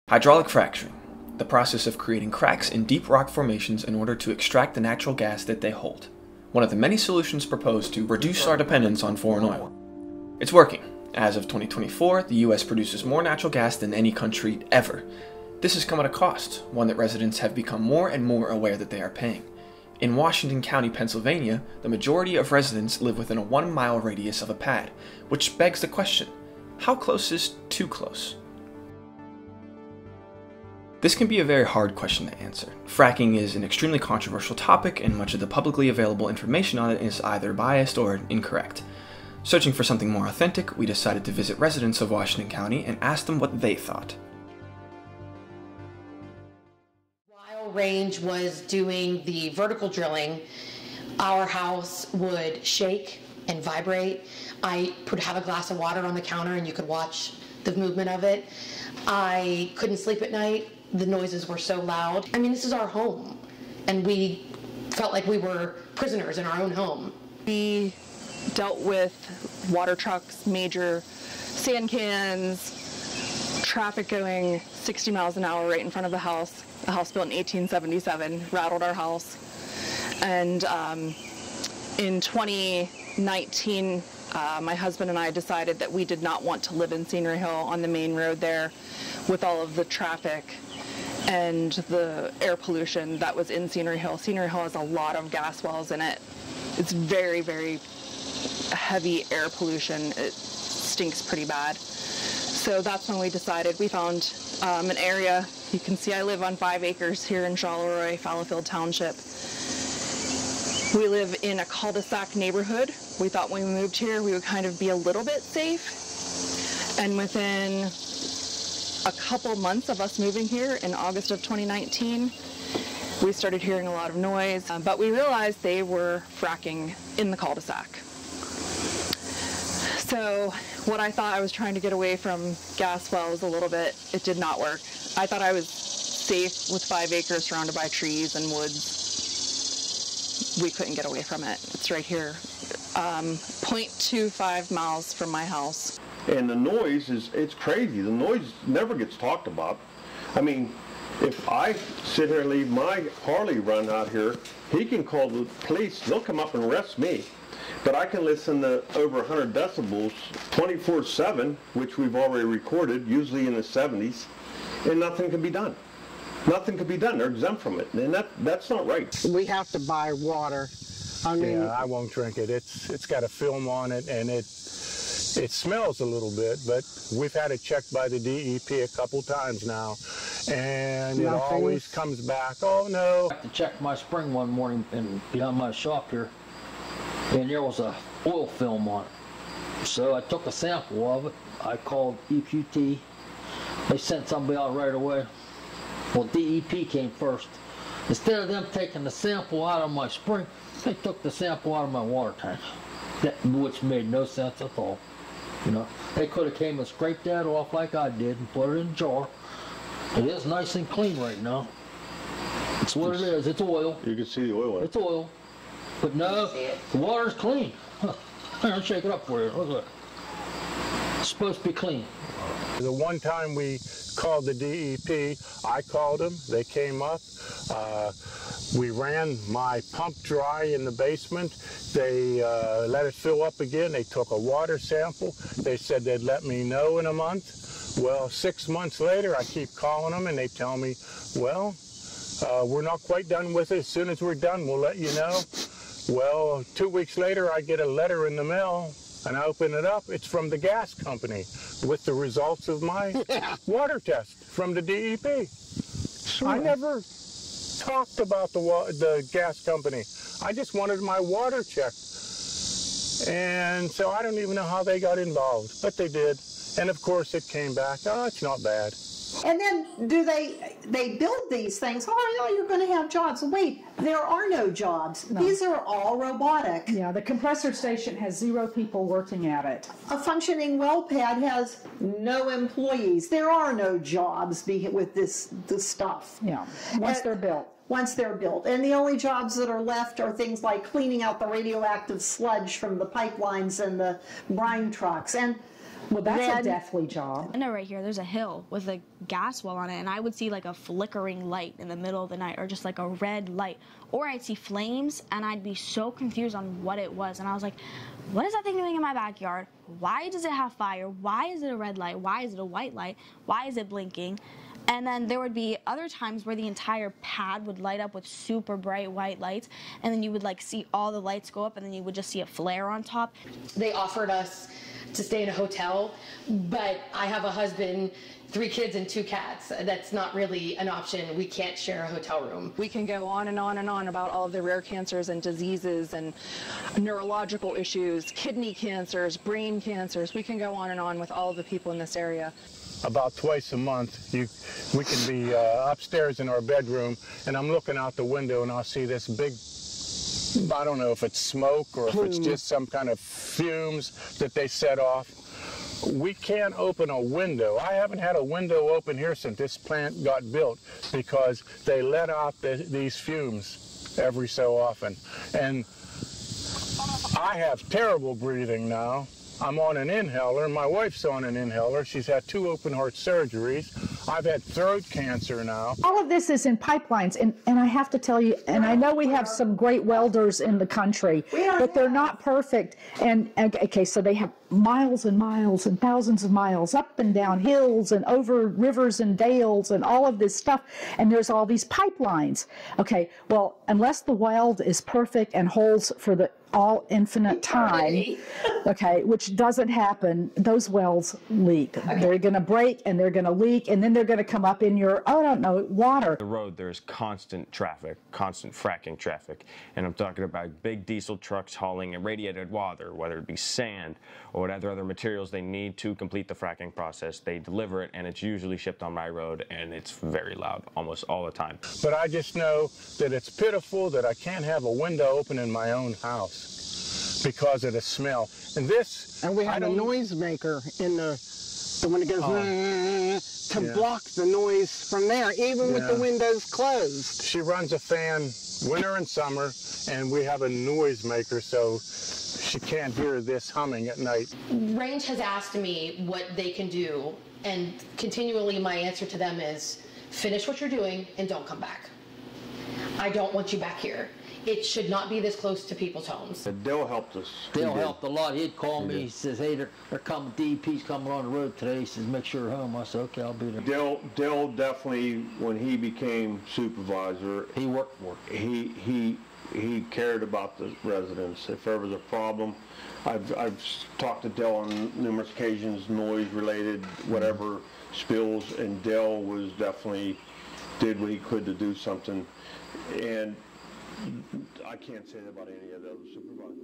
Hydraulic fracturing, the process of creating cracks in deep rock formations in order to extract the natural gas that they hold. One of the many solutions proposed to reduce our dependence on foreign oil. It's working. As of 2024, the US produces more natural gas than any country ever. This has come at a cost, one that residents have become more and more aware that they are paying. In Washington County, Pennsylvania, the majority of residents live within a 1-mile radius of a pad, which begs the question, how close is too close? This can be a very hard question to answer. Fracking is an extremely controversial topic, and much of the publicly available information on it is either biased or incorrect. Searching for something more authentic, we decided to visit residents of Washington County and ask them what they thought. While Range was doing the vertical drilling, our house would shake and vibrate. I would have a glass of water on the counter and you could watch the movement of it. I couldn't sleep at night. The noises were so loud. I mean, this is our home, and we felt like we were prisoners in our own home. We dealt with water trucks, major sand cans, traffic going 60 miles an hour right in front of the house. A house built in 1877 rattled our house. And in 2019, my husband and I decided that we did not want to live in Scenery Hill on the main road there with all of the traffic and the air pollution that was in Scenery Hill. Scenery Hill has a lot of gas wells in it. It's very, very heavy air pollution. It stinks pretty bad. So that's when we decided. We found an area. You can see I live on 5 acres here in Charleroi, Fallowfield Township. We live in a cul-de-sac neighborhood. We thought when we moved here we would kind of be a little bit safe. And within a couple months of us moving here in August of 2019, we started hearing a lot of noise, but we realized they were fracking in the cul-de-sac. So what I thought I was trying to get away from gas wells a little bit, it did not work. I thought I was safe with 5 acres surrounded by trees and woods. We couldn't get away from it. It's right here, 0.25 miles from my house. And the noise it's crazy. The noise never gets talked about. I mean, if I sit here and leave my Harley run out here, he can call the police. They'll come up and arrest me. But I can listen to over 100 decibels 24/7, which we've already recorded, usually in the 70s, and nothing can be done. Nothing can be done. They're exempt from it, and that's not right. We have to buy water. I mean, yeah, I won't drink it. It's got a film on it, and it smells a little bit, but we've had it checked by the DEP a couple times now, and it always comes back, oh no. I had to check my spring one morning behind my shop here, and there was a oil film on it. So I took a sample of it. I called EQT. They sent somebody out right away. Well, DEP came first. Instead of them taking the sample out of my spring, they took the sample out of my water tank, which made no sense at all. You know, they could have came and scraped that off like I did and put it in a jar. It is nice and clean right now. It's what it is. It's oil. You can see the oil. It's oil. But no, the water's clean. I'll shake it up for you. Look at it. It's supposed to be clean. The one time we called the DEP, I called them. They came up. We ran my pump dry in the basement. They let it fill up again. They took a water sample. They said they'd let me know in a month. Well, 6 months later, I keep calling them, and they tell me, well, we're not quite done with it. As soon as we're done, we'll let you know. Well, 2 weeks later, I get a letter in the mail, and I open it up. It's from the gas company with the results of my water test from the DEP. Sure. I never talked about the gas company. I just wanted my water checked. And so I don't even know how they got involved, but they did. And of course it came back, oh, it's not bad. And then they build these things, oh, you're going to have jobs. Wait, there are no jobs. No. These are all robotic. Yeah, the compressor station has 0 people working at it. A functioning well pad has no employees. There are no jobs with this stuff. Yeah, once they're built. Once they're built. And the only jobs that are left are things like cleaning out the radioactive sludge from the pipelines and the brine trucks. And Well, that's then, a deathly job. I know right here, there's a hill with a gas well on it, and I would see like a flickering light in the middle of the night, or just like a red light, or I'd see flames, and I'd be so confused on what it was, and I was like, what is that thing doing in my backyard? Why does it have fire? Why is it a red light? Why is it a white light? Why is it blinking? And then there would be other times where the entire pad would light up with super bright white lights, and then you would like see all the lights go up, and then you would just see a flare on top. They offered us to stay in a hotel, but I have a husband, 3 kids, and 2 cats. That's not really an option. We can't share a hotel room. We can go on and on and on about all of the rare cancers and diseases and neurological issues, kidney cancers, brain cancers. We can go on and on with all of the people in this area. About twice a month, we can be upstairs in our bedroom, and I'm looking out the window and I'll see this big, I don't know if it's smoke or if it's just some kind of fumes that they set off. We can't open a window. I haven't had a window open here since this plant got built because they let out these fumes every so often. And I have terrible breathing now. I'm on an inhaler. My wife's on an inhaler. She's had 2 open heart surgeries. I've had throat cancer now. All of this is in pipelines, and I have to tell you, and I know we have some great welders in the country, but they're not perfect. And okay, so they have miles and miles and thousands of miles up and down hills and over rivers and dales and all of this stuff, and there's all these pipelines. Okay, well, unless the weld is perfect and holds for the all infinite time, okay, which doesn't happen, those wells leak. Okay. They're going to break and they're going to leak, and then they're going to come up in your, I don't know, water. The road, there's constant traffic, constant fracking traffic, and I'm talking about big diesel trucks hauling irradiated water, whether it be sand or whatever other materials they need to complete the fracking process. They deliver it, and it's usually shipped on my road, and it's very loud almost all the time. But I just know that it's pitiful that I can't have a window open in my own house because of the smell. And this, and we have a noise maker in the when it goes to block the noise from there, even with the windows closed. She runs a fan winter and summer, and we have a noise maker so she can't hear this humming at night. Range has asked me what they can do, and continually my answer to them is finish what you're doing and don't come back. I don't want you back here. It should not be this close to people's homes. Dale helped us. Dale helped a lot. He'd call me. He says, hey, they're coming, DEP's coming on the road today. He says, make sure you're home. I said, okay, I'll be there. Dale definitely, when he became supervisor, he worked for it. He cared about the residents. If there was a problem, I've talked to Dale on numerous occasions, noise related, whatever spills, and Dale was definitely did what he could to do something. And I can't say that about any of the other supervisors.